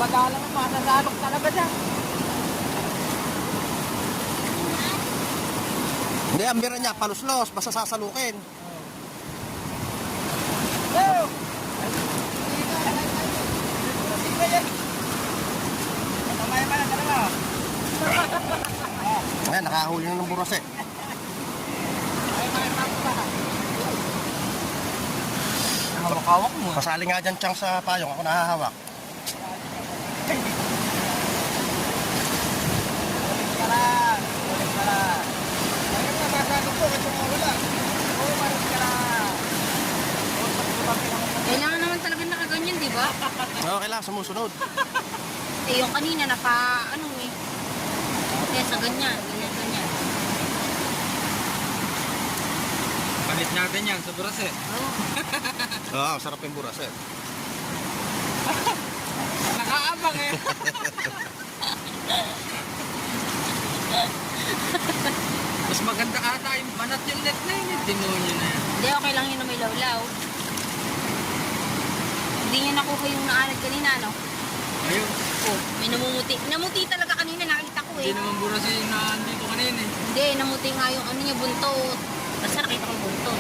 Madalang masasalok talaga siya. Hindi, ang bira niya, paluslos, basta sasalukin. Yo! Tamay pa na talaga. Ayan, nakahuli na ng buras eh. Hawak-hawak mo. Kasali nga dyan tiyang sa payong, ako nahahawak. Kailangan naman talaga nakaganyan, di ba? Okay lang, sumusunod. Eh, yung kanina ano eh. Kaya sa ganyan. Palit natin yan sa buras eh. Oh. Oo, sarap yung buras eh. Nakaabang eh. Mas maganda ata yung banat yung net na yun. Demonyo na yan. Hindi, okay lang yun na may lawlaw. Hindi niya nakuha yung naalag kanina, no? Ayun. Oh, may namumuti. Namuti talaga kanina, nakita ko Hindi eh. naman buras yung nandito kanina eh. Hindi, namuti nga yung ano niya, buntot. Basta nakita ko buntot.